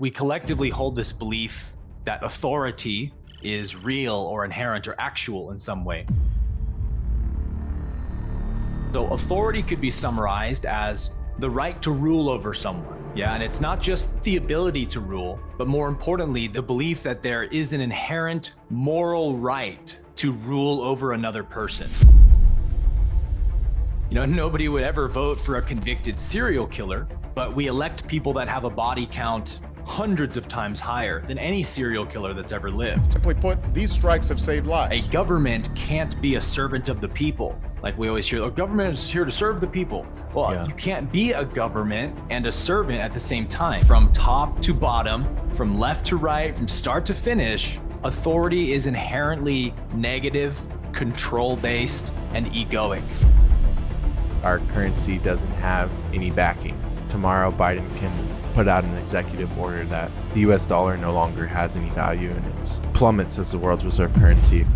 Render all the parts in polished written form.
We collectively hold this belief that authority is real or inherent or actual in some way. So authority could be summarized as the right to rule over someone. Yeah, and it's not just the ability to rule, but more importantly, the belief that there is an inherent moral right to rule over another person. You know, nobody would ever vote for a convicted serial killer, but we elect people that have a body count hundreds of times higher than any serial killer that's ever lived. Simply put, these strikes have saved lives. A government can't be a servant of the people. Like we always hear, the government is here to serve the people. Well, you can't be a government and a servant at the same time. From top to bottom, from left to right, from start to finish, authority is inherently negative, control-based, and egoic. Our currency doesn't have any backing. Tomorrow, Biden can put out an executive order that the US dollar no longer has any value and it plummets as the world's reserve currency.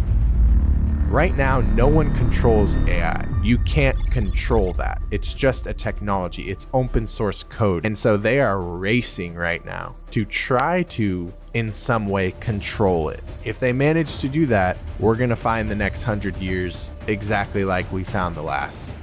Right now, no one controls AI. You can't control that. It's just a technology. It's open source code. And so they are racing right now to try to, in some way, control it. If they manage to do that, we're going to find the next 100 years exactly like we found the last.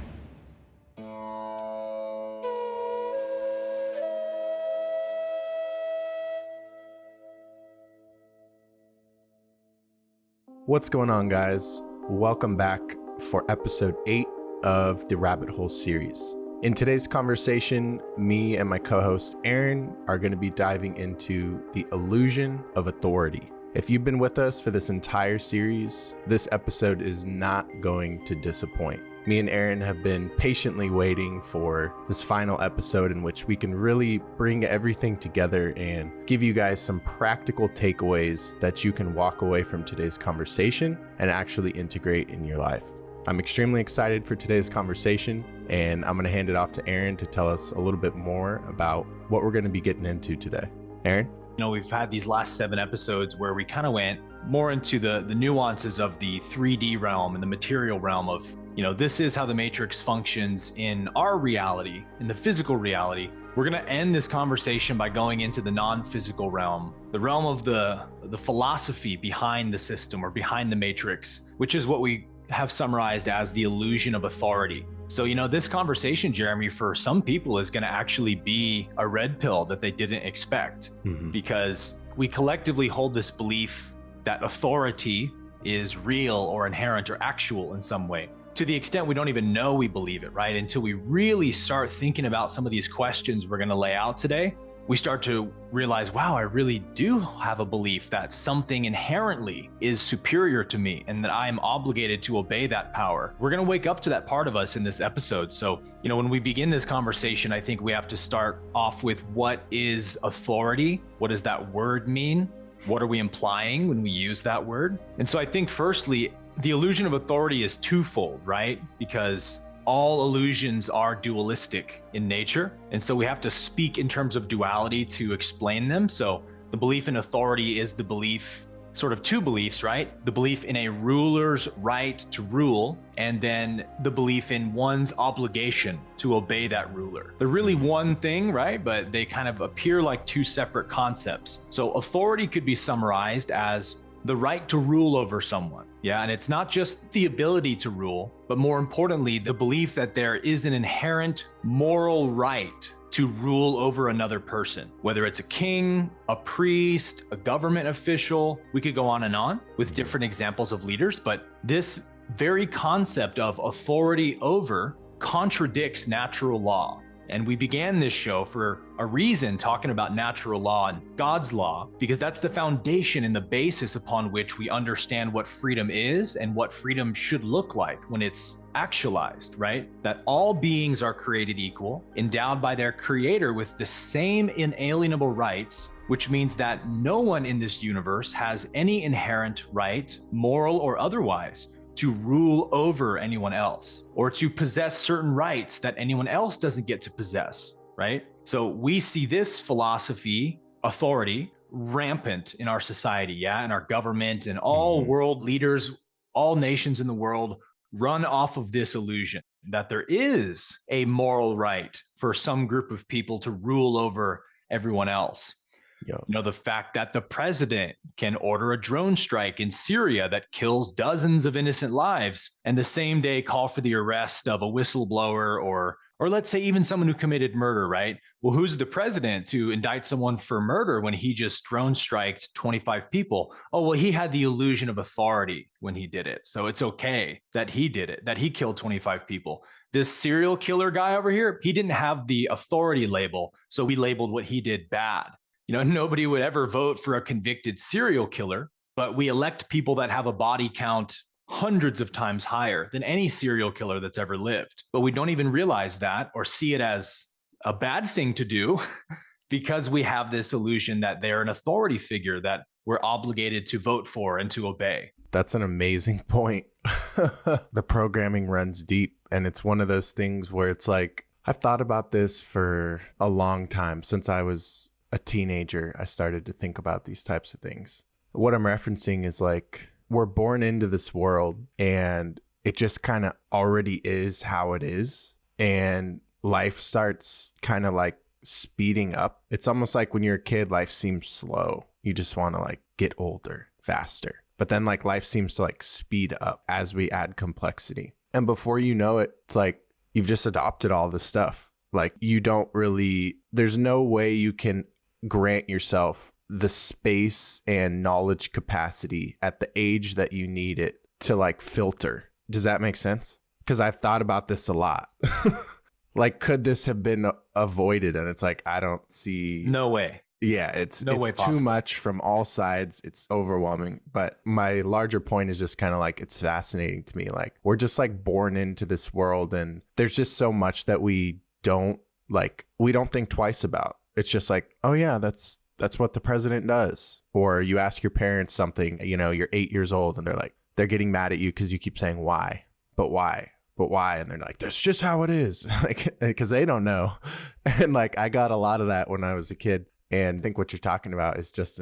What's going on, guys? Welcome back for episode 8 of the Rabbit Hole series. In today's conversation, me and my co-host Aaron are going to be diving into the illusion of authority. If you've been with us for this entire series, this episode is not going to disappoint. Me and Aaron have been patiently waiting for this final episode in which we can really bring everything together and give you guys some practical takeaways that you can walk away from today's conversation and actually integrate in your life. I'm extremely excited for today's conversation, and I'm going to hand it off to Aaron to tell us a little bit more about what we're going to be getting into today. Aaron? You know, we've had these last 7 episodes where we kind of went more into the nuances of the 3D realm and the material realm of, you know, this is how the Matrix functions in our reality, in the physical reality. We're going to end this conversation by going into the non-physical realm, the realm of the philosophy behind the system or behind the Matrix, which is what we have summarized as the illusion of authority. So, you know, this conversation, Jeremy, for some people is going to actually be a red pill that they didn't expect, because we collectively hold this belief that authority is real or inherent or actual in some way. To the extent we don't even know we believe it, right? Until we really start thinking about some of these questions we're going to lay out today, we start to realize, wow, I really do have a belief that something inherently is superior to me and that I am obligated to obey that power. We're going to wake up to that part of us in this episode. So, you know, when we begin this conversation, I think we have to start off with what is authority? What does that word mean? What are we implying when we use that word? And so I think firstly, the illusion of authority is twofold, right? Because all illusions are dualistic in nature. And so we have to speak in terms of duality to explain them. So the belief in authority is the belief, sort of 2 beliefs, right? The belief in a ruler's right to rule, and then the belief in one's obligation to obey that ruler. They're really one thing, right? But they kind of appear like 2 separate concepts. So authority could be summarized as the right to rule over someone. Yeah, and it's not just the ability to rule, but more importantly, the belief that there is an inherent moral right to rule over another person, whether it's a king, a priest, a government official. We could go on with different examples of leaders, but this very concept of authority over contradicts natural law. And we began this show for a reason, talking about natural law and God's law, because that's the foundation and the basis upon which we understand what freedom is and what freedom should look like when it's actualized, right? That all beings are created equal, endowed by their creator with the same inalienable rights, which means that no one in this universe has any inherent right, moral or otherwise, to rule over anyone else or to possess certain rights that anyone else doesn't get to possess, right? So we see this philosophy, authority, rampant in our society, yeah, in our government, and all world leaders, all nations in the world run off of this illusion that there is a moral right for some group of people to rule over everyone else. Yep. You know, the fact that the president can order a drone strike in Syria that kills dozens of innocent lives and the same day call for the arrest of a whistleblower or let's say even someone who committed murder, right? Well, who's the president to indict someone for murder when he just drone striked 25 people? Oh, well, he had the illusion of authority when he did it. So it's okay that he did it, that he killed 25 people. This serial killer guy over here, he didn't have the authority label. So we labeled what he did bad. You know, nobody would ever vote for a convicted serial killer, but we elect people that have a body count hundreds of times higher than any serial killer that's ever lived. But we don't even realize that or see it as a bad thing to do because we have this illusion that they're an authority figure that we're obligated to vote for and to obey. That's an amazing point. The programming runs deep, and it's one of those things where it's like, I've thought about this for a long time. Since I was a teenager, I started to think about these types of things. What I'm referencing is like, we're born into this world and it just kind of already is how it is. And life starts kind of like speeding up. It's almost like when you're a kid, life seems slow. You just want to like get older faster. But then like life seems to like speed up as we add complexity. And before you know it, it's like you've just adopted all this stuff. Like you don't really, there's no way you can grant yourself the space and knowledge capacity at the age that you need it to like filter. Does that make sense? Because I've thought about this a lot. Like, could this have been avoided? And it's like, I don't see. No way. Yeah, it's too possible. Much from all sides. It's overwhelming. But my larger point is just kind of like, it's fascinating to me. Like, we're just like born into this world and there's just so much that we don't think twice about. It's just like, oh yeah, that's what the president does. Or you ask your parents something, you know, you're 8 years old and they're getting mad at you because you keep saying why, but why? And they're like, that's just how it is. Like, because they don't know. And like, I got a lot of that when I was a kid. And I think what you're talking about is just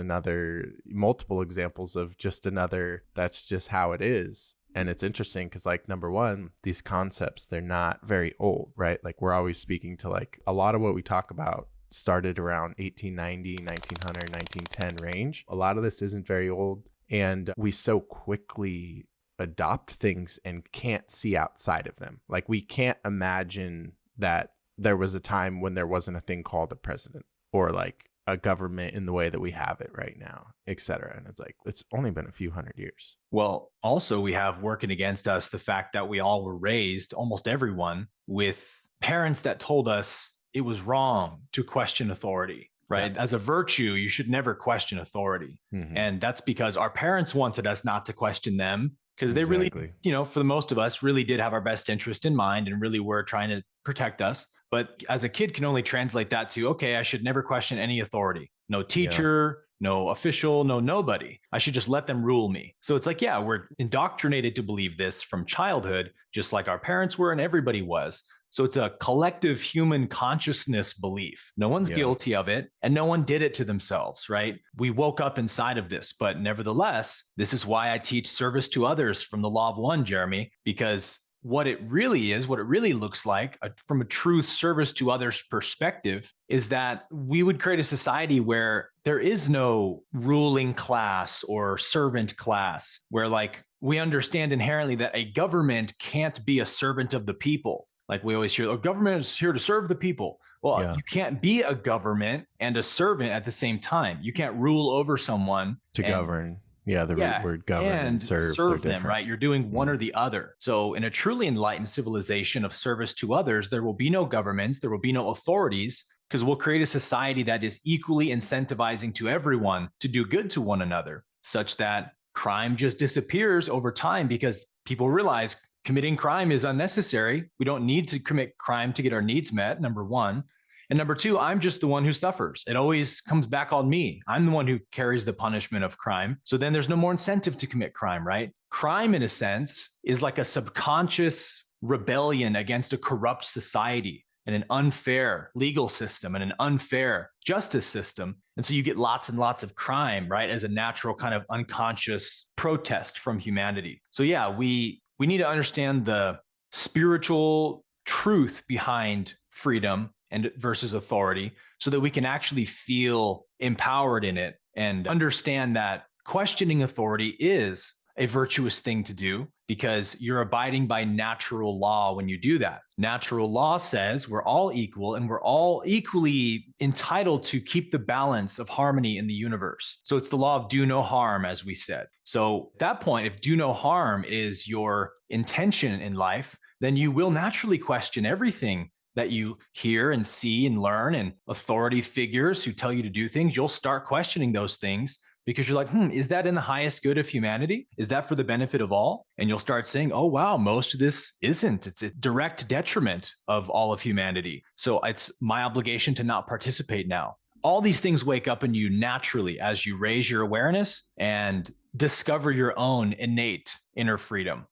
multiple examples of just another, that's just how it is. And it's interesting because like, number one, these concepts, they're not very old, right? Like we're always speaking to like a lot of what we talk about started around 1890, 1900, 1910 range. A lot of this isn't very old. And we so quickly adopt things and can't see outside of them. Like we can't imagine that there was a time when there wasn't a thing called a president or like a government in the way that we have it right now, et cetera. And it's like, it's only been a few hundred years. Well, also we have working against us the fact that we all were raised, almost everyone, with parents that told us it was wrong to question authority, right? Yeah. As a virtue, you should never question authority. Mm-hmm. And that's because our parents wanted us not to question them because they really, you know, for the most of us, really did have our best interest in mind and really were trying to protect us. But as a kid can only translate that to, okay, I should never question any authority. No teacher, no official, no nobody. I should just let them rule me. So it's like, yeah, we're indoctrinated to believe this from childhood, just like our parents were and everybody was. So it's a collective human consciousness belief. No one's guilty of it and no one did it to themselves, right? We woke up inside of this, but nevertheless, this is why I teach service to others from the Law of One, Jeremy, because what it really is, what it really looks like from a true service to others perspective is that we would create a society where there is no ruling class or servant class, where like we understand inherently that a government can't be a servant of the people. Like we always hear, government is here to serve the people. Well, you can't be a government and a servant at the same time. You can't rule over someone to govern. Yeah, the root word govern and serve them, right? You're doing one or the other. So in a truly enlightened civilization of service to others, there will be no governments, there will be no authorities, because we'll create a society that is equally incentivizing to everyone to do good to one another, such that crime just disappears over time because people realize committing crime is unnecessary. We don't need to commit crime to get our needs met, number one. And number two, I'm just the one who suffers. It always comes back on me. I'm the one who carries the punishment of crime. So then there's no more incentive to commit crime, right? Crime, in a sense, is like a subconscious rebellion against a corrupt society and an unfair legal system and an unfair justice system. And so you get lots and lots of crime, right, as a natural kind of unconscious protest from humanity. So yeah, we need to understand the spiritual truth behind freedom and versus authority, so that we can actually feel empowered in it and understand that questioning authority is a virtuous thing to do, because you're abiding by natural law when you do that. Natural law says we're all equal and we're all equally entitled to keep the balance of harmony in the universe. So it's the law of do no harm, as we said. So at that point, if do no harm is your intention in life, then you will naturally question everything that you hear and see and learn, and authority figures who tell you to do things. You'll start questioning those things, because you're like, is that in the highest good of humanity? Is that for the benefit of all? And you'll start saying, oh, wow, most of this isn't. It's a direct detriment of all of humanity. So it's my obligation to not participate now. All these things wake up in you naturally as you raise your awareness and discover your own innate inner freedom.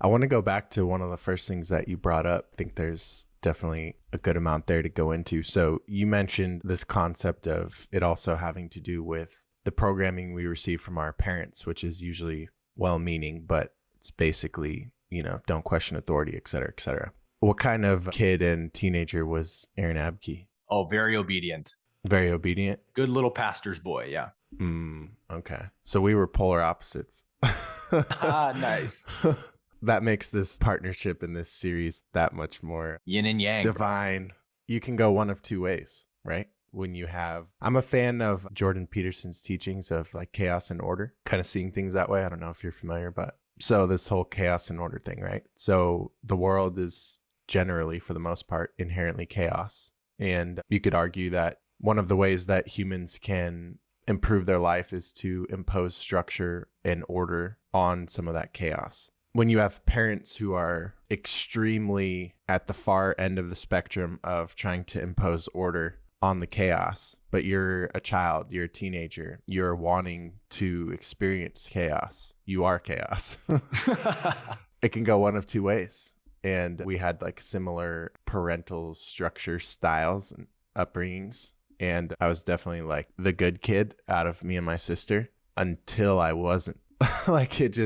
I want to go back to one of the first things that you brought up. I think there's definitely a good amount there to go into. So you mentioned this concept of it also having to do with the programming we receive from our parents, which is usually well-meaning, but it's basically, don't question authority, et cetera, et cetera. What kind of kid and teenager was Aaron Abke? Oh, very obedient. Very obedient? Good little pastor's boy, yeah. Okay. So we were polar opposites. Nice. That makes this partnership in this series that much more yin and yang, divine. You can go one of two ways, right? I'm a fan of Jordan Peterson's teachings of like chaos and order, kind of seeing things that way. I don't know if you're familiar, but so this whole chaos and order thing, right? So the world is generally, for the most part, inherently chaos. And you could argue that one of the ways that humans can improve their life is to impose structure and order on some of that chaos. When you have parents who are extremely at the far end of the spectrum of trying to impose order on the chaos, but you're a child, you're a teenager, you're wanting to experience chaos. You are chaos. It can go one of two ways. And we had like similar parental structure styles and upbringings. And I was definitely like the good kid out of me and my sister until I wasn't. Like it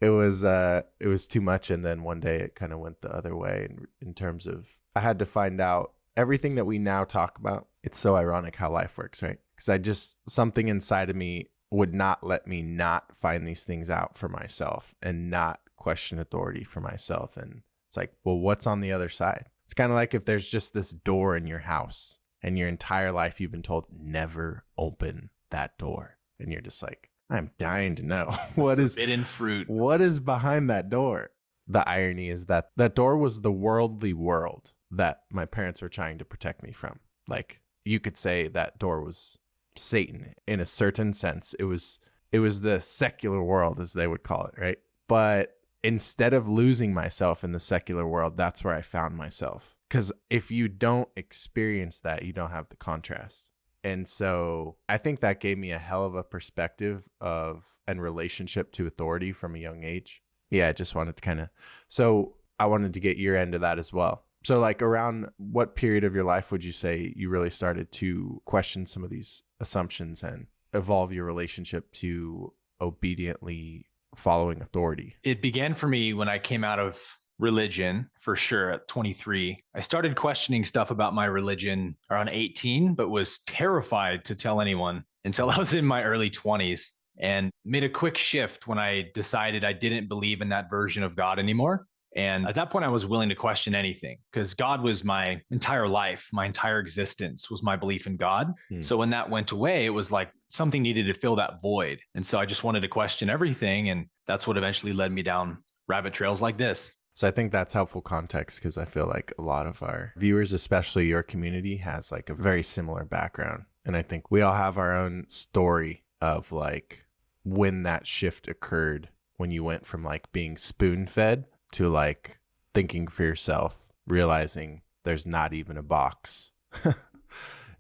was too much. And then one day it kind of went the other way in terms of I had to find out everything that we now talk about. It's so ironic how life works, right? Because something inside of me would not let me not find these things out for myself and not question authority for myself. And it's like, well, what's on the other side? It's kind of like if there's just this door in your house and your entire life you've been told never open that door. And you're just like, I'm dying to know what is forbidden fruit. What is behind that door? The irony is that that door was the worldly world that my parents were trying to protect me from. Like you could say that door was Satan in a certain sense. It was the secular world, as they would call it, right? But instead of losing myself in the secular world, that's where I found myself. Because if you don't experience that, you don't have the contrast. And so I think that gave me a hell of a perspective and relationship to authority from a young age. Yeah, I just wanted to I wanted to get your end of that as well. So like around what period of your life would you say you really started to question some of these assumptions and evolve your relationship to obediently following authority? It began for me when I came out of religion, for sure, at 23. I started questioning stuff about my religion around 18, but was terrified to tell anyone until I was in my early 20s, and made a quick shift when I decided I didn't believe in that version of God anymore. And at that point, I was willing to question anything, because God was my entire life. My entire existence was my belief in God. So when that went away, it was like something needed to fill that void. And so I just wanted to question everything. And that's what eventually led me down rabbit trails like this. So I think that's helpful context, because I feel like a lot of our viewers, especially your community, has like a very similar background. And I think we all have our own story of like when that shift occurred, when you went from like being spoon-fed to like thinking for yourself, realizing there's not even a box,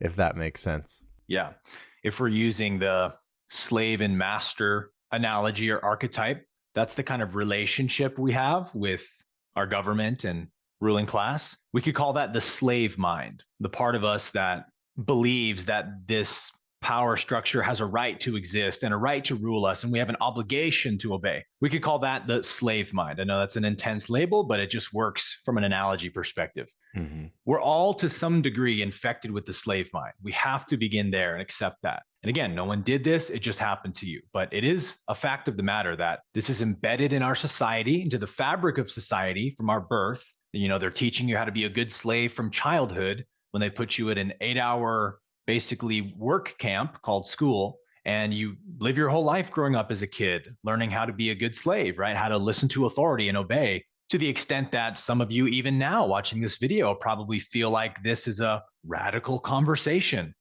if that makes sense. Yeah. If we're using the slave and master analogy or archetype, that's the kind of relationship we have with our government and ruling class. We could call that the slave mind, the part of us that believes that this power structure has a right to exist and a right to rule us, and we have an obligation to obey. We could call that the slave mind. I know that's an intense label, but it just works from an analogy perspective. Mm-hmm. We're all to some degree infected with the slave mind. We have to begin there and accept that. And again, no one did this, it just happened to you. But it is a fact of the matter that this is embedded in our society, into the fabric of society from our birth. They're teaching you how to be a good slave from childhood when they put you at an 8-hour basically work camp called school, and you live your whole life growing up as a kid, learning how to be a good slave, right? How to listen to authority and obey, to the extent that some of you, even now watching this video, probably feel like this is a radical conversation.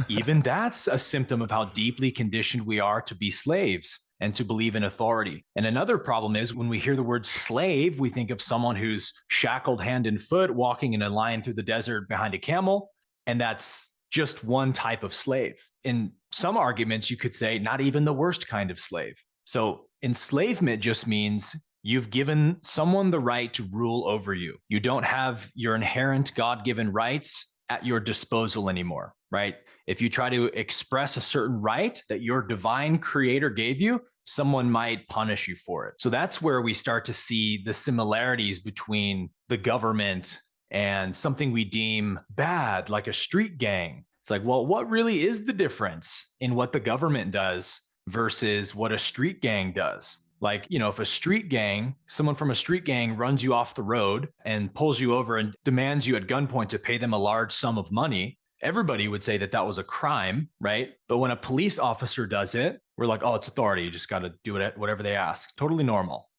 Even that's a symptom of how deeply conditioned we are to be slaves and to believe in authority. And another problem is when we hear the word slave, we think of someone who's shackled hand and foot, walking in a line through the desert behind a camel, and that's just one type of slave. In some arguments, you could say not even the worst kind of slave. So enslavement just means you've given someone the right to rule over you. You don't have your inherent God-given rights at your disposal anymore, right? If you try to express a certain right that your divine creator gave you, someone might punish you for it. So that's where we start to see the similarities between the government and something we deem bad, like a street gang. It's like, well, what really is the difference in what the government does versus what a street gang does? Like, if a street gang, someone from a street gang runs you off the road and pulls you over and demands you at gunpoint to pay them a large sum of money, everybody would say that that was a crime, right? But when a police officer does it, we're like, oh, it's authority. You just got to do it, whatever they ask. Totally normal.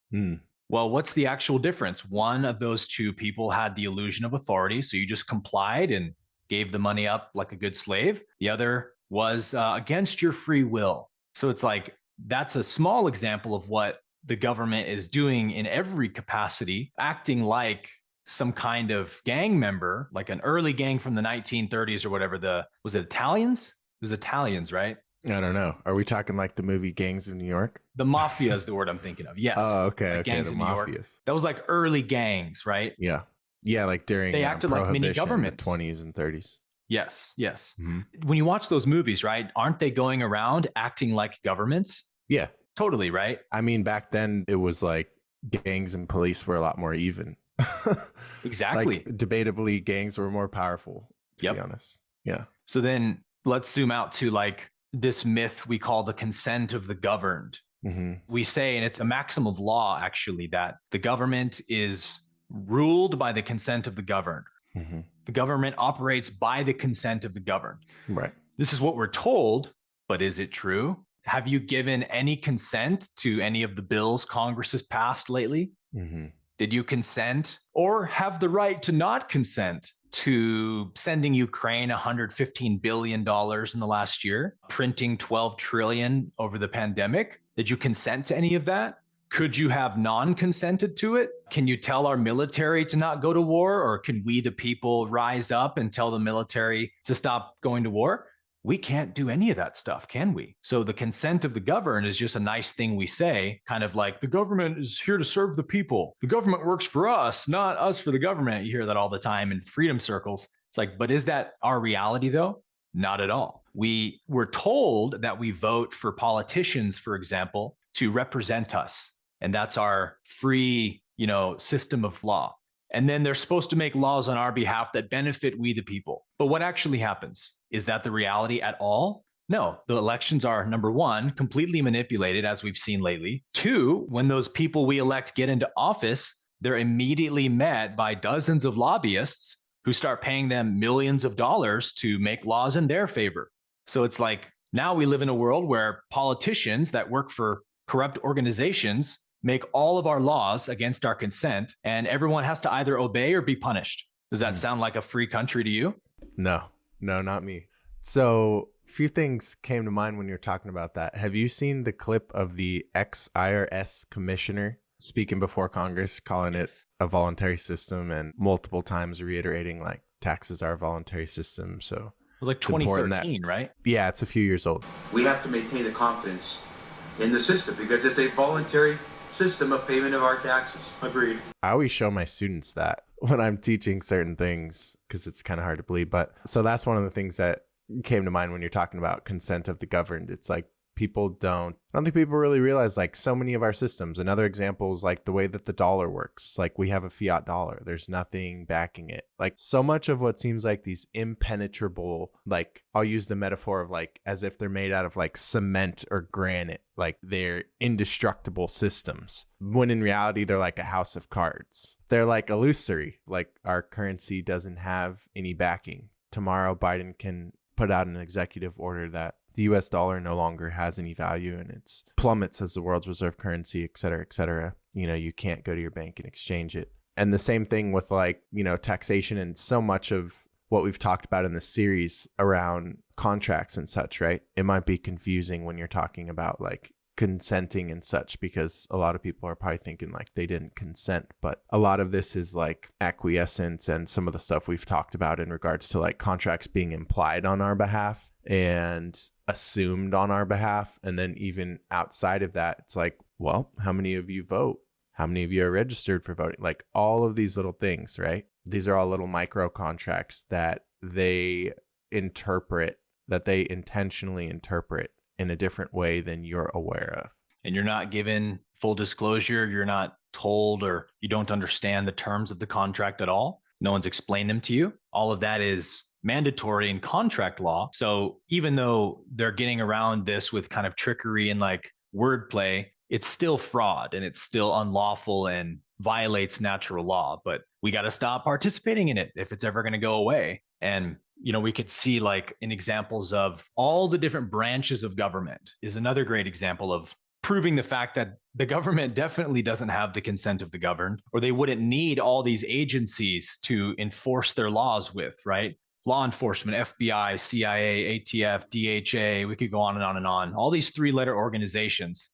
Well, what's the actual difference? One of those two people had the illusion of authority, so you just complied and gave the money up like a good slave. The other was against your free will. So it's like, that's a small example of what the government is doing in every capacity, acting like some kind of gang member, like an early gang from the 1930s or whatever. Was it Italians? It was Italians, right? I don't know. Are we talking like the movie Gangs of New York? The mafia is the word I'm thinking of. Yes. Oh, okay. Gangs the of New York. That was like early gangs, right? Yeah. Yeah, like during they acted like mini governments. The 20s and 30s. Yes. Mm-hmm. When you watch those movies, right, aren't they going around acting like governments? Yeah. Totally, right? I mean, back then it was like gangs and police were a lot more even. Exactly. Like, debatably, gangs were more powerful, to be honest. Yeah. So then let's zoom out to like this myth we call the consent of the governed. Mm-hmm. We say, and it's a maxim of law, actually, that the government is ruled by the consent of the governed. Mm-hmm. The government operates by the consent of the governed. Right. This is what we're told, but is it true? Have you given any consent to any of the bills Congress has passed lately? Mm-hmm. Did you consent or have the right to not consent to sending Ukraine $115 billion in the last year, printing $12 trillion over the pandemic? Did you consent to any of that? Could you have non-consented to it? Can you tell our military to not go to war, or can we, the people, rise up and tell the military to stop going to war? We can't do any of that stuff, can we? So the consent of the governed is just a nice thing we say, kind of like the government is here to serve the people. The government works for us, not us for the government. You hear that all the time in freedom circles. It's like, but is that our reality though? Not at all. We were told that we vote for politicians, for example, to represent us. And that's our free, system of law. And then they're supposed to make laws on our behalf that benefit we, the people. But what actually happens? Is that the reality at all? No, the elections are, number one, completely manipulated, as we've seen lately. Two, when those people we elect get into office, they're immediately met by dozens of lobbyists who start paying them millions of dollars to make laws in their favor. So it's like, now we live in a world where politicians that work for corrupt organizations make all of our laws against our consent, and everyone has to either obey or be punished. Does that sound like a free country to you? No, not me. So a few things came to mind when you're talking about that. Have you seen the clip of the ex-IRS commissioner speaking before Congress, calling it a voluntary system and multiple times reiterating like taxes are a voluntary system? So it was like 2013, right? Yeah, it's a few years old. We have to maintain the confidence in the system because it's a voluntary system of payment of our taxes. Agreed. I always show my students that when I'm teaching certain things because it's kind of hard to believe. But so that's one of the things that came to mind when you're talking about consent of the governed. It's like I don't think people really realize like so many of our systems. Another example is like the way that the dollar works. Like we have a fiat dollar. There's nothing backing it. Like so much of what seems like these impenetrable, like I'll use the metaphor of like as if they're made out of like cement or granite, like they're indestructible systems, when in reality they're like a house of cards. They're like illusory. Like our currency doesn't have any backing. Tomorrow Biden can put out an executive order that the US dollar no longer has any value and it's plummets as the world's reserve currency, et cetera, et cetera. You know, you can't go to your bank and exchange it. And the same thing with like, you know, taxation and so much of what we've talked about in this series around contracts and such, right? It might be confusing when you're talking about like consenting and such, because a lot of people are probably thinking like they didn't consent, but a lot of this is like acquiescence and some of the stuff we've talked about in regards to like contracts being implied on our behalf and assumed on our behalf. And then even outside of that, it's like, well, how many of you vote? How many of you are registered for voting? Like all of these little things, right? These are all little micro contracts that they intentionally interpret in a different way than you're aware of. And you're not given full disclosure. You're not told, or you don't understand the terms of the contract at all. No one's explained them to you. All of that is mandatory in contract law. So even though they're getting around this with kind of trickery and like wordplay, it's still fraud and it's still unlawful and violates natural law. But we got to stop participating in it if it's ever going to go away. And, you know, we could see like in examples of all the different branches of government is another great example of proving the fact that the government definitely doesn't have the consent of the governed, or they wouldn't need all these agencies to enforce their laws with, right? Law enforcement, FBI, CIA, ATF, DHA, we could go on and on and on. All these three-letter organizations.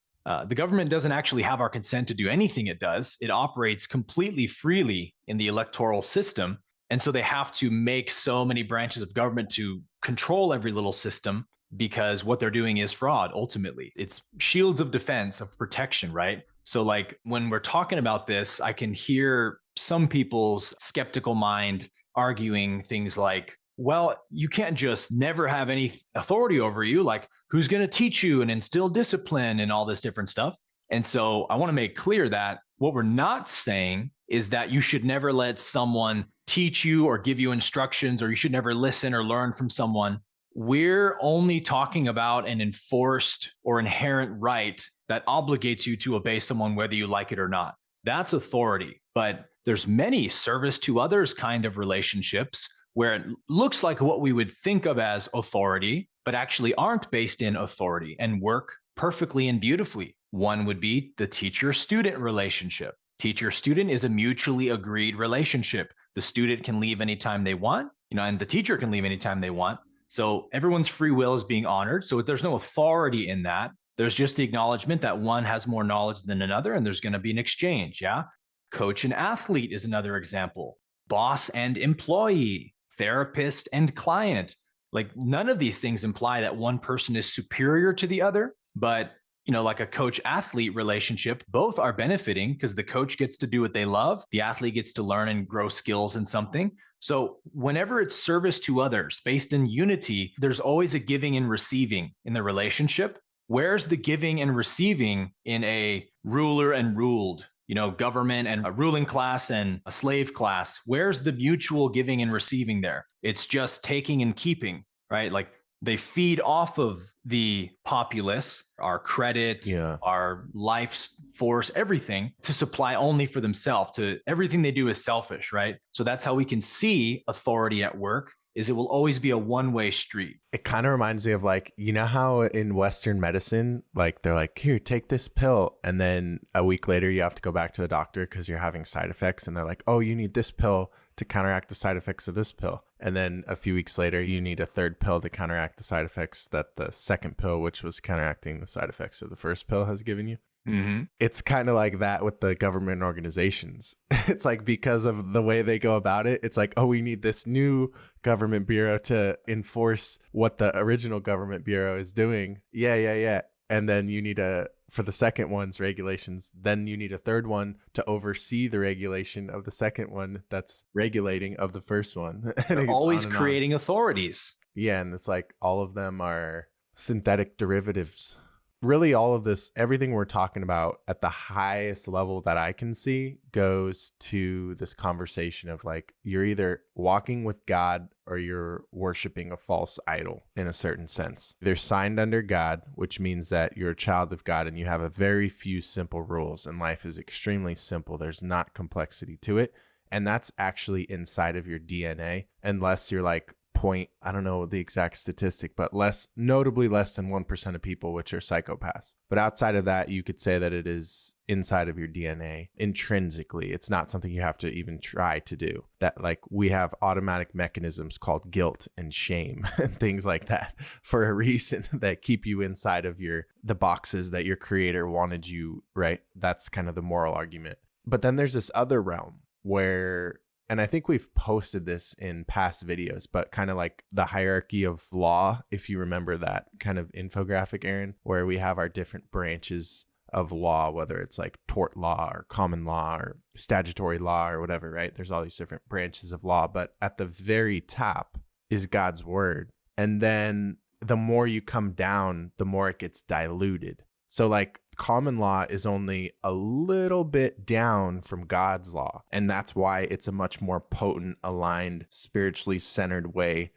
The government doesn't actually have our consent to do anything it does. It operates completely freely in the electoral system. And so they have to make so many branches of government to control every little system, because what they're doing is fraud. Ultimately, it's shields of defense, of protection, right? So like when we're talking about this, I can hear some people's skeptical mind arguing things like, well, you can't just never have any authority over you. Like, who's going to teach you and instill discipline and all this different stuff? And so I want to make clear that what we're not saying is that you should never let someone teach you or give you instructions, or you should never listen or learn from someone. We're only talking about an enforced or inherent right that obligates you to obey someone, whether you like it or not. That's authority. But there's many service to others kind of relationships where it looks like what we would think of as authority, but actually aren't based in authority and work perfectly and beautifully. One would be the teacher-student relationship. Teacher-student is a mutually agreed relationship. The student can leave anytime they want, and the teacher can leave anytime they want. So everyone's free will is being honored. So there's no authority in that. There's just the acknowledgement that one has more knowledge than another, and there's going to be an exchange. Yeah. Coach and athlete is another example. Boss and employee, therapist and client. Like none of these things imply that one person is superior to the other, but like a coach athlete relationship, both are benefiting because the coach gets to do what they love. The athlete gets to learn and grow skills in something. So whenever it's service to others based in unity, there's always a giving and receiving in the relationship. Where's the giving and receiving in a ruler and ruled, government and a ruling class and a slave class? Where's the mutual giving and receiving there? It's just taking and keeping, right? Like they feed off of the populace, our credit, our life force, everything to supply only for themselves. Everything they do is selfish, right? So that's how we can see authority at work. Is it will always be a one-way street. It kind of reminds me of like, how in Western medicine, like they're like, here, take this pill. And then a week later, you have to go back to the doctor because you're having side effects. And they're like, oh, you need this pill to counteract the side effects of this pill. And then a few weeks later, you need a third pill to counteract the side effects that the second pill, which was counteracting the side effects of the first pill, has given you. Mm-hmm. It's kind of like that with the government organizations. It's like because of the way they go about it, it's like, oh, we need this new government bureau to enforce what the original government bureau is doing. Yeah. And then you need a for the second one's regulations. Then you need a third one to oversee the regulation of the second one that's regulating of the first one. They're always creating authorities. Yeah, and it's like all of them are synthetic derivatives. Really, all of this, everything we're talking about at the highest level that I can see goes to this conversation of like, you're either walking with God or you're worshiping a false idol in a certain sense. They're signed under God, which means that you're a child of God and you have a very few simple rules, and life is extremely simple. There's not complexity to it. And that's actually inside of your DNA, unless you're like, I don't know the exact statistic, but notably less than 1% of people, which are psychopaths. But outside of that, you could say that it is inside of your DNA intrinsically. It's not something you have to even try to do. That like we have automatic mechanisms called guilt and shame and things like that for a reason that keep you inside of the boxes that your creator wanted you, right? That's kind of the moral argument. But then there's this other realm where, and I think we've posted this in past videos, but kind of like the hierarchy of law, if you remember that kind of infographic, Aaron, where we have our different branches of law, whether it's like tort law or common law or statutory law or whatever, right? There's all these different branches of law, but at the very top is God's word. And then the more you come down, the more it gets diluted. So like common law is only a little bit down from God's law. And that's why it's a much more potent, aligned, spiritually centered way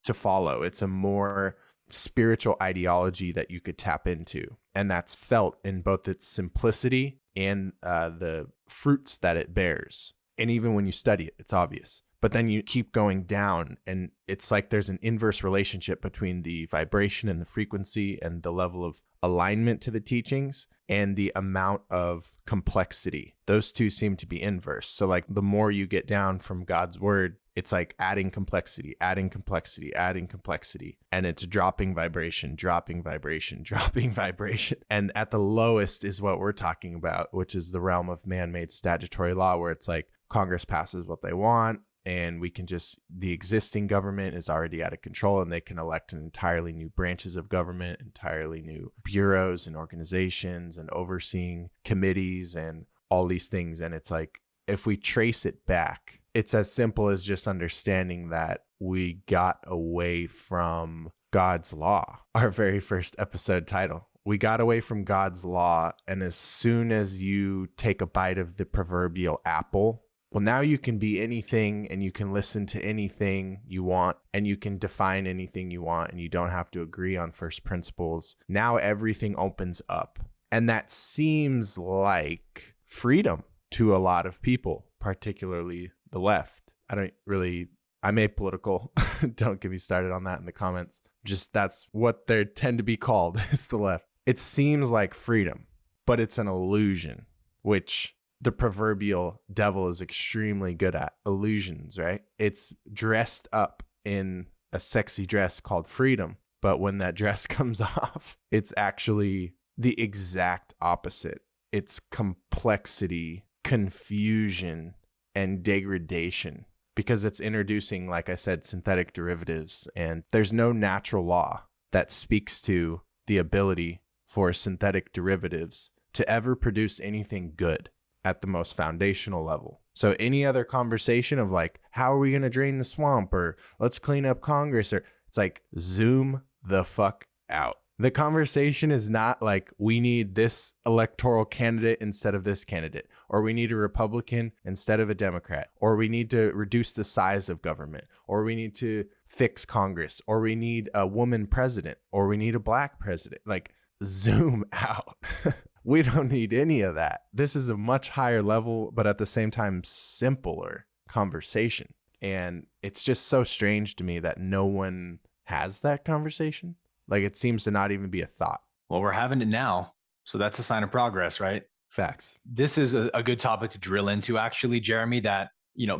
to follow. It's a more spiritual ideology that you could tap into. And that's felt in both its simplicity and the fruits that it bears. And even when you study it, it's obvious. But then you keep going down, and it's like there's an inverse relationship between the vibration and the frequency and the level of alignment to the teachings and the amount of complexity. Those two seem to be inverse. So like the more you get down from God's word, it's like adding complexity, adding complexity, adding complexity. And it's dropping vibration, dropping vibration, dropping vibration. And at the lowest is what we're talking about, which is the realm of man-made statutory law, where it's like Congress passes what they want. And the existing government is already out of control, and they can elect an entirely new branches of government, entirely new bureaus and organizations and overseeing committees and all these things. And it's like, if we trace it back, it's as simple as just understanding that we got away from God's law. Our very first episode title. We got away from God's law. And as soon as you take a bite of the proverbial apple, well, now you can be anything, and you can listen to anything you want, and you can define anything you want, and you don't have to agree on first principles. Now everything opens up. And that seems like freedom to a lot of people, particularly the left. I'm apolitical. Don't get me started on that in the comments. Just that's what they tend to be called, is the left. It seems like freedom, but it's an illusion, which the proverbial devil is extremely good at. Illusions, right? It's dressed up in a sexy dress called freedom. But when that dress comes off, it's actually the exact opposite. It's complexity, confusion, and degradation, because it's introducing, like I said, synthetic derivatives. And there's no natural law that speaks to the ability for synthetic derivatives to ever produce anything good at the most foundational level. So any other conversation of like, how are we going to drain the swamp, or let's clean up Congress, or it's like, zoom the fuck out. The conversation is not like, we need this electoral candidate instead of this candidate, or we need a Republican instead of a Democrat, or we need to reduce the size of government, or we need to fix Congress, or we need a woman president, or we need a black president. Like, zoom out. We don't need any of that. This is a much higher level, but at the same time, simpler conversation. And it's just so strange to me that no one has that conversation. Like, it seems to not even be a thought. Well, we're having it now. So that's a sign of progress, right? Facts. This is a good topic to drill into, actually, Jeremy, that,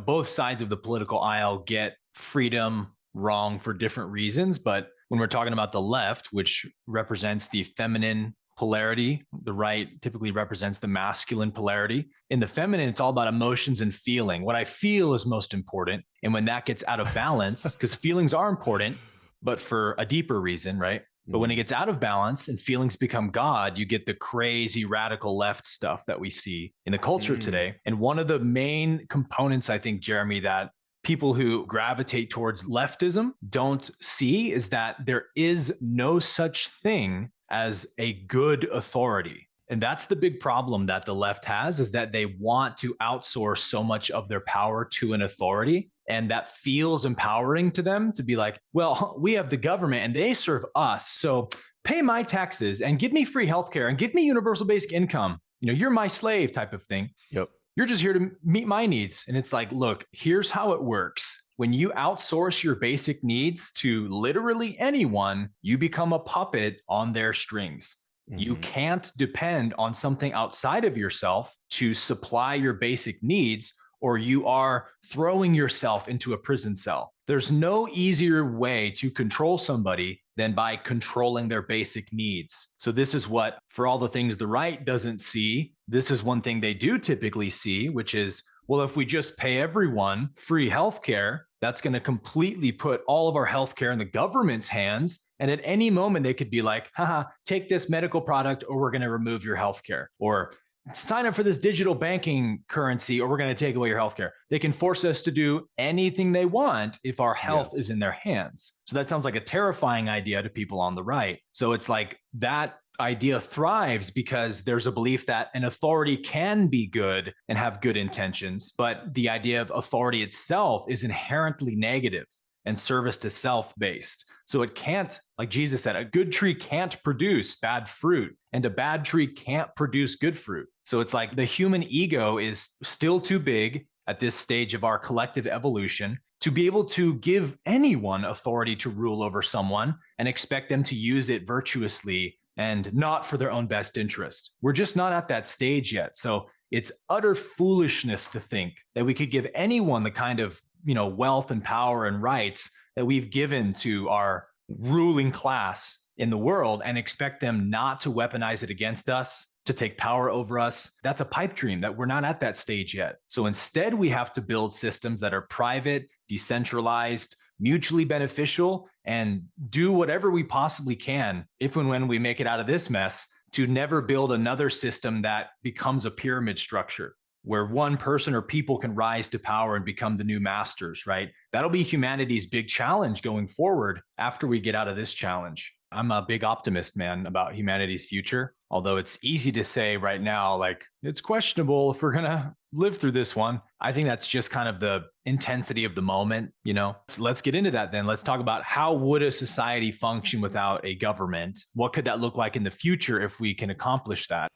both sides of the political aisle get freedom wrong for different reasons. But when we're talking about the left, which represents the feminine polarity, the right typically represents the masculine polarity. In the feminine, it's all about emotions and feeling. What I feel is most important. And when that gets out of balance, because feelings are important, but for a deeper reason, right? But when it gets out of balance and feelings become God, you get the crazy radical left stuff that we see in the culture today. And one of the main components, I think, Jeremy, that people who gravitate towards leftism don't see is that there is no such thing as a good authority. And that's the big problem that the left has, is that they want to outsource so much of their power to an authority. And that feels empowering to them to be like, well, we have the government and they serve us. So pay my taxes and give me free healthcare and give me universal basic income. You're my slave type of thing. Yep. You're just here to meet my needs. And it's like, look, here's how it works. When you outsource your basic needs to literally anyone, you become a puppet on their strings. You can't depend on something outside of yourself to supply your basic needs, or you are throwing yourself into a prison cell. There's no easier way to control somebody than by controlling their basic needs. So this is what, for all the things the right doesn't see, this is one thing they do typically see, which is, well, if we just pay everyone free healthcare, that's going to completely put all of our healthcare in the government's hands. And at any moment, they could be like, haha, take this medical product or we're going to remove your healthcare. Or sign up for this digital banking currency or we're going to take away your healthcare. They can force us to do anything they want if our health is in their hands. So that sounds like a terrifying idea to people on the right. So it's like that idea thrives because there's a belief that an authority can be good and have good intentions, but the idea of authority itself is inherently negative and service to self based. So it can't, like Jesus said, a good tree can't produce bad fruit and a bad tree can't produce good fruit. So it's like the human ego is still too big at this stage of our collective evolution to be able to give anyone authority to rule over someone and expect them to use it virtuously and not for their own best interest. We're just not at that stage yet. So it's utter foolishness to think that we could give anyone the kind of, wealth and power and rights that we've given to our ruling class in the world and expect them not to weaponize it against us, to take power over us. That's a pipe dream that we're not at that stage yet. So instead, we have to build systems that are private, decentralized, mutually beneficial, and do whatever we possibly can, if and when we make it out of this mess, to never build another system that becomes a pyramid structure where one person or people can rise to power and become the new masters, right? That'll be humanity's big challenge going forward after we get out of this challenge. I'm a big optimist, man, about humanity's future. Although it's easy to say right now, like, it's questionable if we're going to live through this one. I think that's just kind of the intensity of the moment, So let's get into that then. Let's talk about how would a society function without a government? What could that look like in the future if we can accomplish that?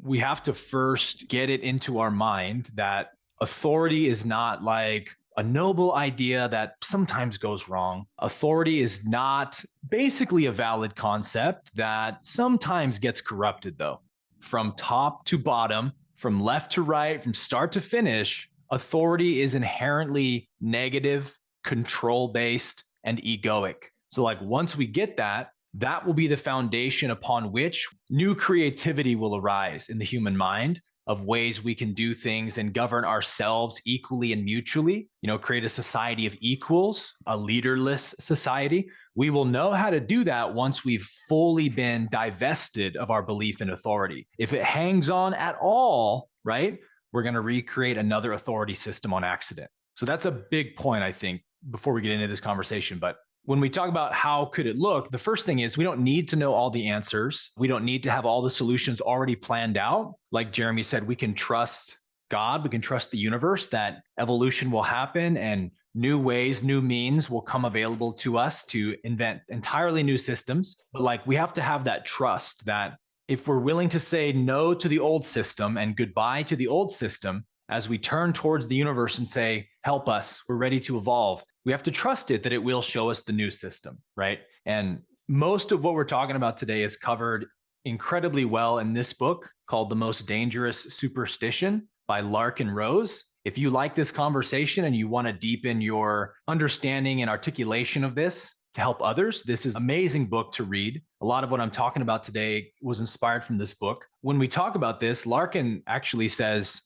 We have to first get it into our mind that authority is not like a noble idea that sometimes goes wrong. Authority is not basically a valid concept that sometimes gets corrupted, though. From top to bottom, from left to right, from start to finish, authority is inherently negative, control-based, and egoic. So like once we get that, that will be the foundation upon which new creativity will arise in the human mind of ways we can do things and govern ourselves equally and mutually, create a society of equals, a leaderless society. We will know how to do that once we've fully been divested of our belief in authority. If it hangs on at all, right, we're going to recreate another authority system on accident. So that's a big point, I think, before we get into this conversation. But when we talk about how could it look, the first thing is we don't need to know all the answers. We don't need to have all the solutions already planned out. Like Jeremy said, we can trust God. We can trust the universe that evolution will happen and new ways, new means will come available to us to invent entirely new systems. But we have to have that trust that if we're willing to say no to the old system and goodbye to the old system, as we turn towards the universe and say, help us, we're ready to evolve, we have to trust it that it will show us the new system, right? And most of what we're talking about today is covered incredibly well in this book called The Most Dangerous Superstition by Larkin Rose. If you like this conversation and you want to deepen your understanding and articulation of this to help others, this is an amazing book to read. A lot of what I'm talking about today was inspired from this book. When we talk about this, Larkin actually says,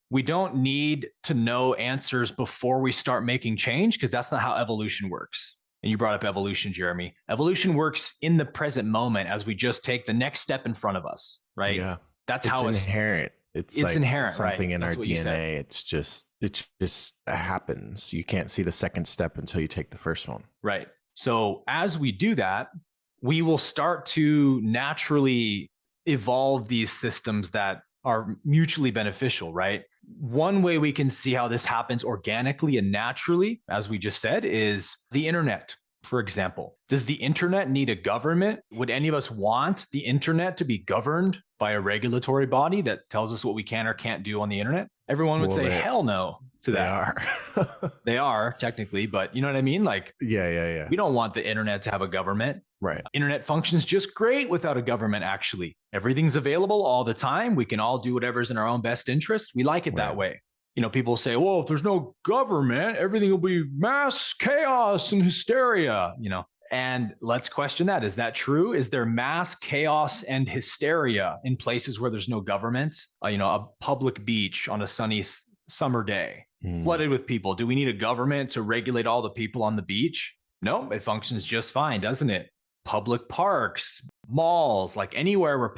we don't need to know answers before we start making change because that's not how evolution works. And you brought up evolution, Jeremy. Evolution works in the present moment as we just take the next step in front of us, right? Yeah. That's it's how inherent. It's like inherent, something right? in That's our what you said. DNA. It just happens. You can't see the second step until you take the first one. Right. So as we do that, we will start to naturally evolve these systems that are mutually beneficial, right? One way we can see how this happens organically and naturally, as we just said, is the internet. For example, does the internet need a government? Would any of us want the internet to be governed by a regulatory body that tells us what we can or can't do on the internet? Everyone would say hell no to that. They are. They are technically, but you know what I mean? Like, yeah. We don't want the internet to have a government. Right. Internet functions just great without a government, actually. Everything's available all the time. We can all do whatever's in our own best interest. We like it that way. You know, people say, well, if there's no government, everything will be mass chaos and hysteria, you know. And let's question that. Is that true? Is there mass chaos and hysteria in places where there's no governments? A public beach on a sunny summer day, flooded with people. Do we need a government to regulate all the people on the beach? No, it functions just fine, doesn't it? Public parks, malls, like anywhere where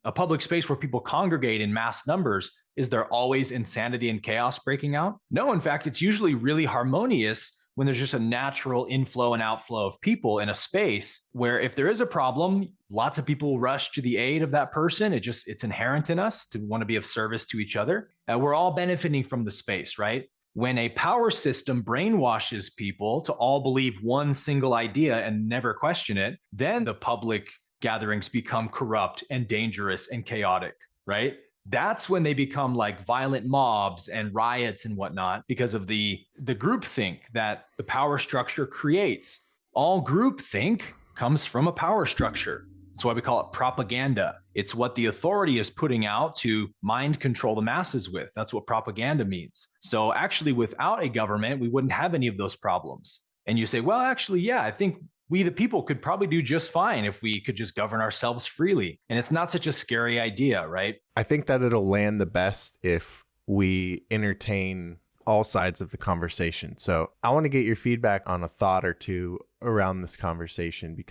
a public space where people congregate in mass numbers, is there always insanity and chaos breaking out? No, in fact, it's usually really harmonious when there's just a natural inflow and outflow of people in a space where if there is a problem, lots of people rush to the aid of that person. It's inherent in us to want to be of service to each other. We're all benefiting from the space, right? When a power system brainwashes people to all believe one single idea and never question it, then the public gatherings become corrupt and dangerous and chaotic, right? That's when they become like violent mobs and riots and whatnot because of the groupthink that the power structure creates. All groupthink comes from a power structure. That's why we call it propaganda. It's what the authority is putting out to mind control the masses with. That's what propaganda means. So actually, without a government, we wouldn't have any of those problems. And you say, well, actually, yeah, I think we, the people, could probably do just fine if we could just govern ourselves freely. And it's not such a scary idea, right? I think that it'll land the best if we entertain all sides of the conversation. So I want to get your feedback on a thought or two around this conversation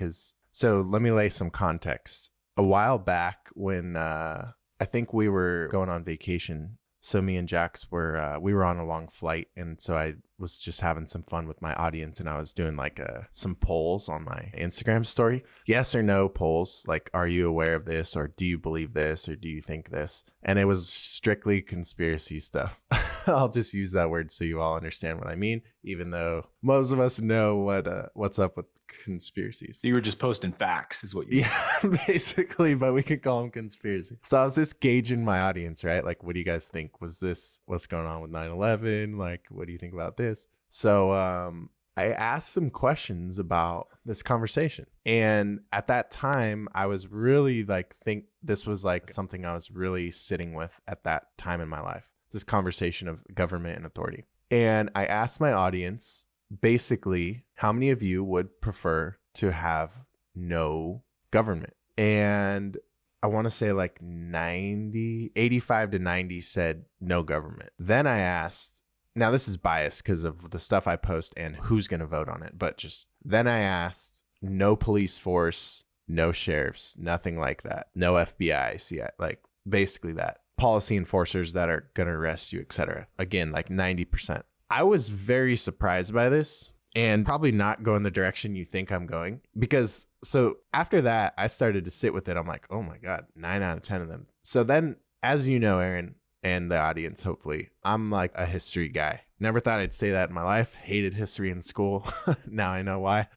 so let me lay some context. A while back when I think we were going on vacation, so me and Jax we were on a long flight, and so I was just having some fun with my audience, and I was doing like some polls on my Instagram story. Yes or no polls, like, are you aware of this, or do you believe this, or do you think this? And it was strictly conspiracy stuff. I'll just use that word so you all understand what I mean, even though most of us know what's up with conspiracies. So you were just posting facts is what you Yeah, basically, but we could call them conspiracy. So I was just gauging my audience, right? Like, what do you guys think? Was this what's going on with 9/11? Like, what do you think about this? So I asked some questions about this conversation. And at that time, I was really think this was like something I was really sitting with at that time in my life, this conversation of government and authority. And I asked my audience, basically, how many of you would prefer to have no government? And I want to say like 85 to 90 said no government. Then I asked, now this is biased because of the stuff I post and who's going to vote on it, but then I asked, no police force, no sheriffs, nothing like that. No FBI, like basically that. Policy enforcers that are going to arrest you, etc. Again, like 90%. I was very surprised by this, and probably not going the direction you think I'm going, because so after that, I started to sit with it. I'm like, oh my God, 9 out of 10 of them. So then, as you know, Aaron, and the audience, hopefully, I'm like a history guy. Never thought I'd say that in my life. Hated history in school. Now I know why.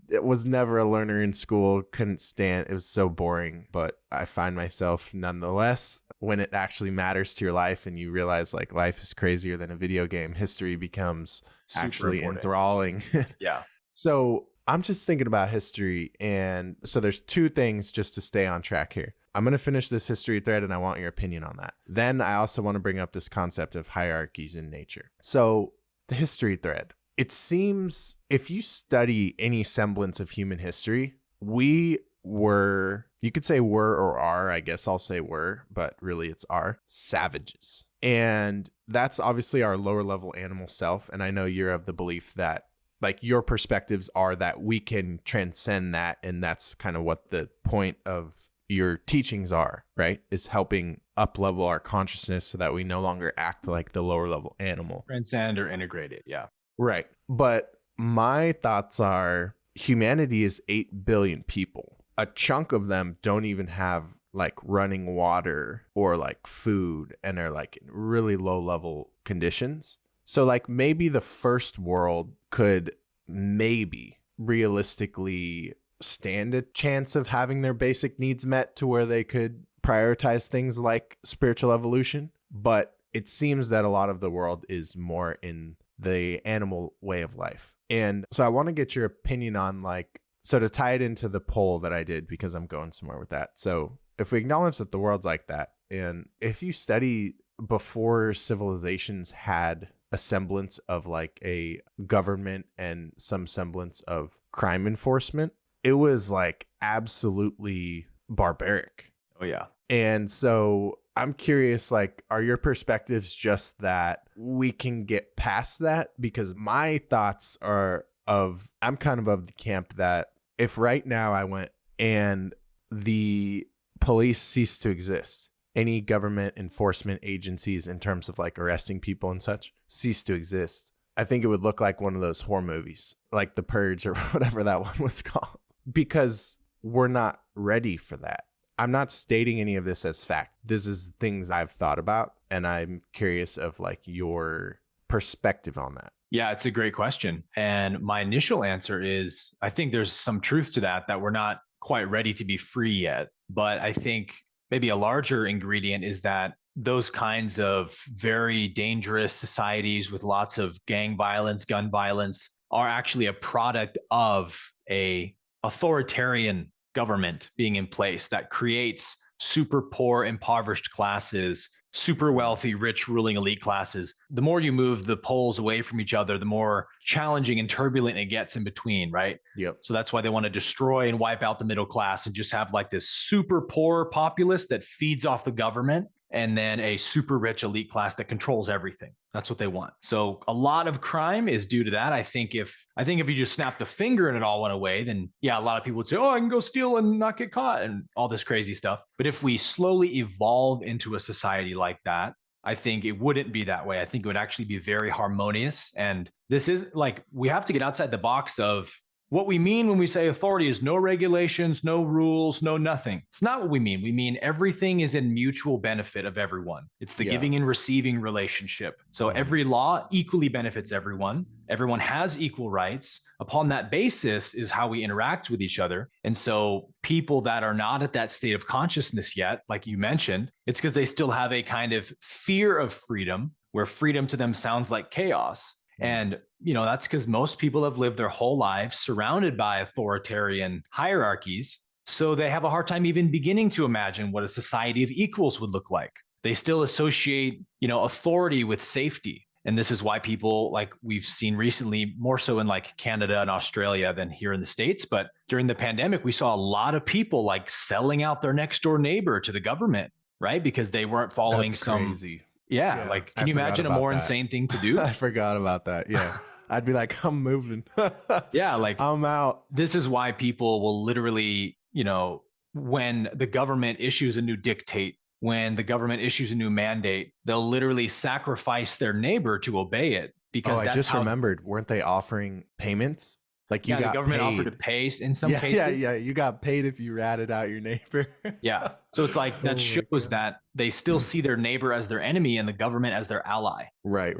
It was never a learner in school. Couldn't stand. It was so boring. But I find myself nonetheless, when it actually matters to your life and you realize like life is crazier than a video game, history becomes super actually important. Enthralling. Yeah. So I'm just thinking about history. And so there's two things just to stay on track here. I'm going to finish this history thread and I want your opinion on that. Then I also want to bring up this concept of hierarchies in nature. So the history thread, it seems if you study any semblance of human history, we were, you could say were or are, I guess I'll say were, but really it's are, savages. And that's obviously our lower level animal self. And I know you're of the belief that like your perspectives are that we can transcend that, and that's kind of what the point of your teachings are, right? Is helping up level our consciousness so that we no longer act like the lower level animal. Transcend or integrate it. Yeah. Right. But my thoughts are humanity is 8 billion people. A chunk of them don't even have like running water or like food and are like in really low level conditions. So like maybe the first world could maybe realistically stand a chance of having their basic needs met to where they could prioritize things like spiritual evolution. But it seems that a lot of the world is more in the animal way of life. And so I want to get your opinion on like, so to tie it into the poll that I did, because I'm going somewhere with that. So if we acknowledge that the world's like that, and if you study before civilizations had a semblance of like a government and some semblance of crime enforcement, it was like absolutely barbaric. Oh, yeah. And so I'm curious, like, are your perspectives just that we can get past that? Because my thoughts are I'm kind of the camp that if right now I went and the police ceased to exist, any government enforcement agencies in terms of like arresting people and such ceased to exist, I think it would look like one of those horror movies, like The Purge or whatever that one was called, because we're not ready for that. I'm not stating any of this as fact. This is things I've thought about, and I'm curious of like your perspective on that. Yeah, it's a great question. And my initial answer is, I think there's some truth to that we're not quite ready to be free yet. But I think maybe a larger ingredient is that those kinds of very dangerous societies with lots of gang violence, gun violence, are actually a product of a authoritarian government being in place that creates super poor, impoverished classes, super wealthy, rich, ruling elite classes. The more you move the poles away from each other, the more challenging and turbulent it gets in between, right? Yep. So that's why they want to destroy and wipe out the middle class and just have like this super poor populace that feeds off the government, and then a super rich elite class that controls everything. That's what they want. So a lot of crime is due to that. I think if you just snapped a finger and it all went away, then yeah, a lot of people would say, oh, I can go steal and not get caught and all this crazy stuff. But if we slowly evolve into a society like that, I think it wouldn't be that way. I think it would actually be very harmonious. And this is like, we have to get outside the box of what we mean when we say authority is no regulations, no rules, no nothing. It's not what we mean. We mean everything is in mutual benefit of everyone. It's the giving and receiving relationship. So every law equally benefits everyone. Everyone has equal rights. Upon that basis is how we interact with each other. And so people that are not at that state of consciousness yet, like you mentioned, it's because they still have a kind of fear of freedom, where freedom to them sounds like chaos. And, that's because most people have lived their whole lives surrounded by authoritarian hierarchies. So they have a hard time even beginning to imagine what a society of equals would look like. They still associate, authority with safety. And this is why people, like we've seen recently, more so in like Canada and Australia than here in the States. But during the pandemic, we saw a lot of people like selling out their next door neighbor to the government, right? Because they weren't following That's crazy. Yeah, like, can you imagine a more insane thing to do? I forgot about that. Yeah. I'd be like, I'm moving. Yeah, like I'm out. This is why people will literally, when the government issues a new dictate, when the government issues a new mandate, they'll literally sacrifice their neighbor to obey it. Because I just remembered, weren't they offering payments? Like you got the government paid. offered to pay in some cases. Yeah. You got paid if you ratted out your neighbor. Yeah. So it's like that shows that they still see their neighbor as their enemy and the government as their ally. Right.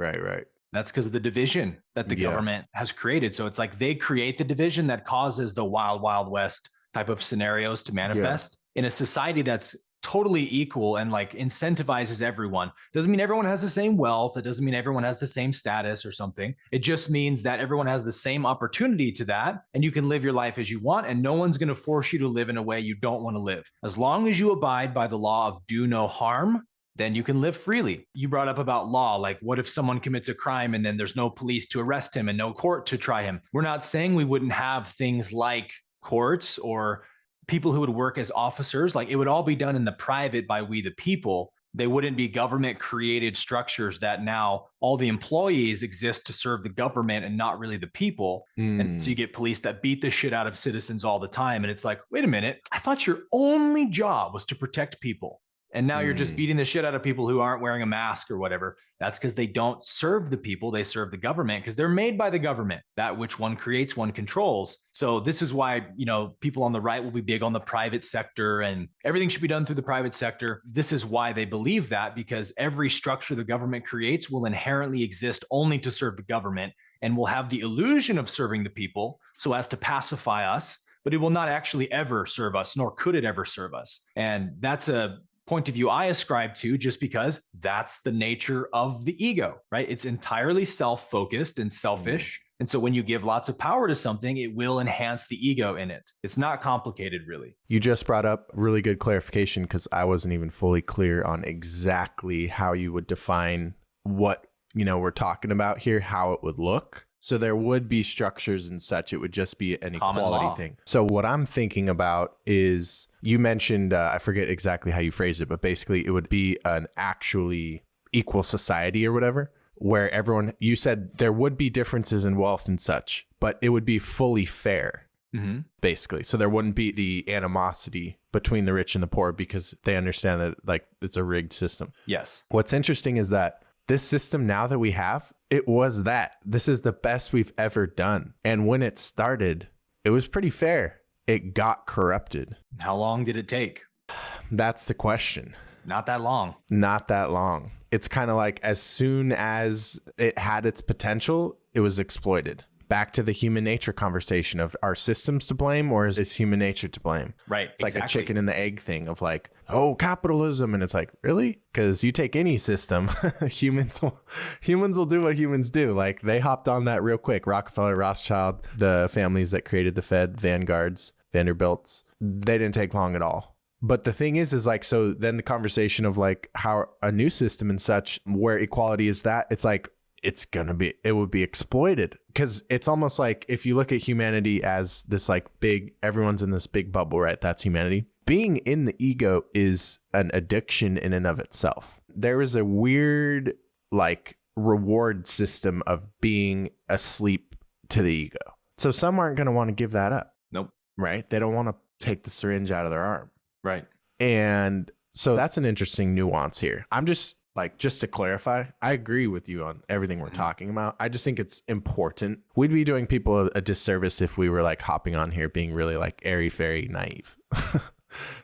That's because of the division that the government has created. So it's like they create the division that causes the wild, wild west type of scenarios to manifest in a society that's totally equal and like incentivizes everyone. Doesn't mean everyone has the same wealth. It doesn't mean everyone has the same status or something. It just means that everyone has the same opportunity to that, and you can live your life as you want, and no one's going to force you to live in a way you don't want to live. As long as you abide by the law of do no harm, then you can live freely. You brought up about law, like what if someone commits a crime and then there's no police to arrest him and no court to try him? We're not saying we wouldn't have things like courts or people who would work as officers. Like it would all be done in the private by we the people. They wouldn't be government created structures that now all the employees exist to serve the government and not really the people. And so you get police that beat the shit out of citizens all the time. And it's like, wait a minute, I thought your only job was to protect people. And now you're just beating the shit out of people who aren't wearing a mask or whatever. That's because they don't serve the people. They serve the government because they're made by the government. That which one creates, one controls. So this is why, people on the right will be big on the private sector and everything should be done through the private sector. This is why they believe that, because every structure the government creates will inherently exist only to serve the government and will have the illusion of serving the people so as to pacify us, but it will not actually ever serve us, nor could it ever serve us. And that's a point of view I ascribe to just because that's the nature of the ego, right? It's entirely self-focused and selfish. And so when you give lots of power to something, it will enhance the ego in it. It's not complicated, really. You just brought up really good clarification because I wasn't even fully clear on exactly how you would define what, we're talking about here, how it would look. So there would be structures and such. It would just be an equality thing. So what I'm thinking about is you mentioned, I forget exactly how you phrased it, but basically it would be an actually equal society or whatever, where everyone, you said there would be differences in wealth and such, but it would be fully fair, basically. So there wouldn't be the animosity between the rich and the poor because they understand that like it's a rigged system. Yes. What's interesting is that this system now that we have, it was that. This is the best we've ever done. And when it started, it was pretty fair. It got corrupted. How long did it take? That's the question. Not that long. Not that long. It's kind of like as soon as it had its potential, it was exploited. Back to the human nature conversation of are systems to blame or is human nature to blame? Right. It's like a chicken and the egg thing of like, oh, capitalism. And it's like, really? Because you take any system, humans will do what humans do. Like they hopped on that real quick. Rockefeller, Rothschild, the families that created the Fed, Vanguards, Vanderbilts, they didn't take long at all. But the thing is like, so then the conversation of like how a new system and such where equality is that it's like, it would be exploited because it's almost like if you look at humanity as this like big, everyone's in this big bubble, right? That's humanity. Being in the ego is an addiction in and of itself. There is a weird like reward system of being asleep to the ego. So some aren't going to want to give that up. Nope. Right? They don't want to take the syringe out of their arm. Right. And so that's an interesting nuance here. Just to clarify, I agree with you on everything we're talking about. I just think it's important. We'd be doing people a disservice if we were like hopping on here being really like airy-fairy naive.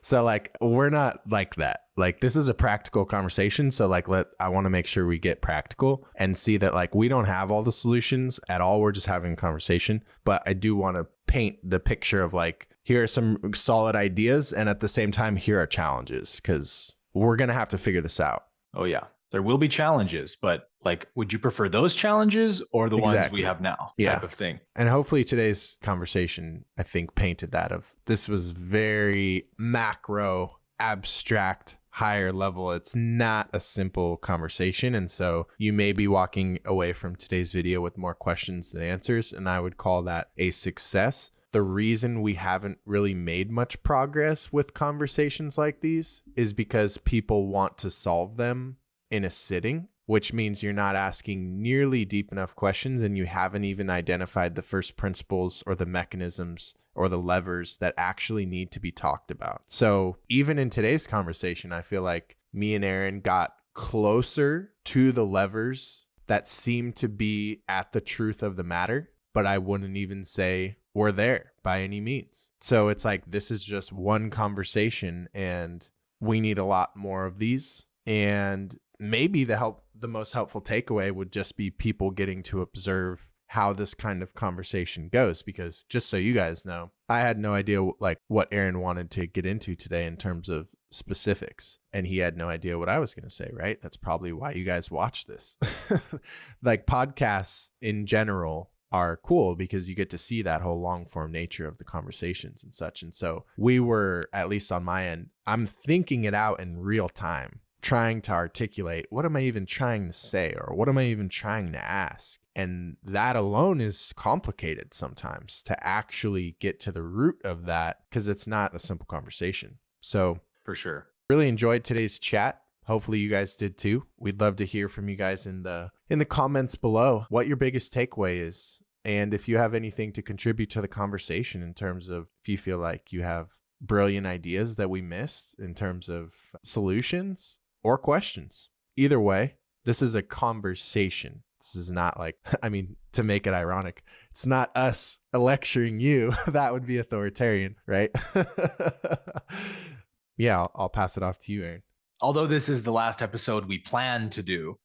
So like, we're not like that. Like this is a practical conversation. So like, I want to make sure we get practical and see that like, we don't have all the solutions at all. We're just having a conversation, but I do want to paint the picture of like, here are some solid ideas. And at the same time, here are challenges because we're going to have to figure this out. Oh, yeah. There will be challenges, but like, would you prefer those challenges or the ones we have now type of thing? And hopefully today's conversation, I think, painted that of this was very macro, abstract, higher level. It's not a simple conversation. And so you may be walking away from today's video with more questions than answers. And I would call that a success. The reason we haven't really made much progress with conversations like these is because people want to solve them in a sitting, which means you're not asking nearly deep enough questions and you haven't even identified the first principles or the mechanisms or the levers that actually need to be talked about. So even in today's conversation, I feel like me and Aaron got closer to the levers that seem to be at the truth of the matter, but I wouldn't even say we're there by any means. So it's like, this is just one conversation and we need a lot more of these. And maybe the most helpful takeaway would just be people getting to observe how this kind of conversation goes. Because just so you guys know, I had no idea like what Aaron wanted to get into today in terms of specifics. And he had no idea what I was going to say, right? That's probably why you guys watch this. Like podcasts in general are cool because you get to see that whole long form nature of the conversations and such. And so we were, at least on my end, I'm thinking it out in real time, trying to articulate what am I even trying to say or what am I even trying to ask? And that alone is complicated sometimes to actually get to the root of that because it's not a simple conversation. So for sure. Really enjoyed today's chat. Hopefully you guys did too. We'd love to hear from you guys in the comments below what your biggest takeaway is. And if you have anything to contribute to the conversation in terms of if you feel like you have brilliant ideas that we missed in terms of solutions or questions. Either way, this is a conversation. This is not like, I mean, to make it ironic, it's not us lecturing you. That would be authoritarian, right? Yeah, I'll pass it off to you, Aaron. Although this is the last episode we plan to do,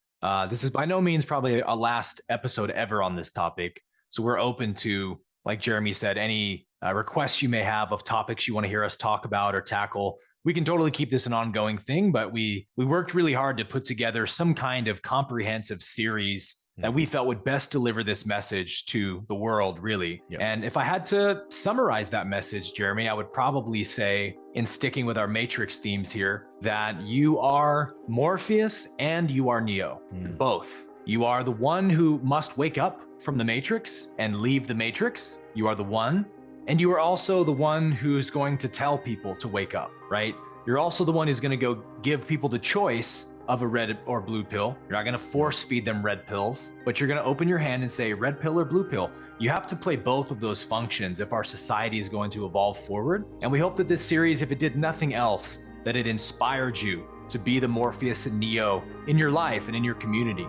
this is by no means probably a last episode ever on this topic. So we're open to, like Jeremy said, any requests you may have of topics you want to hear us talk about or tackle. We can totally keep this an ongoing thing, but we worked really hard to put together some kind of comprehensive series that we felt would best deliver this message to the world, really. Yep. And if I had to summarize that message, Jeremy, I would probably say, in sticking with our Matrix themes here, that you are Morpheus and you are Neo, both. You are the one who must wake up from the Matrix and leave the Matrix. You are the one. And you are also the one who's going to tell people to wake up, right? You're also the one who's going to go give people the choice of a red or blue pill. You're not going to force feed them red pills, but you're going to open your hand and say red pill or blue pill. You have to play both of those functions if our society is going to evolve forward. And we hope that this series, if it did nothing else, that it inspired you to be the Morpheus and Neo in your life and in your community.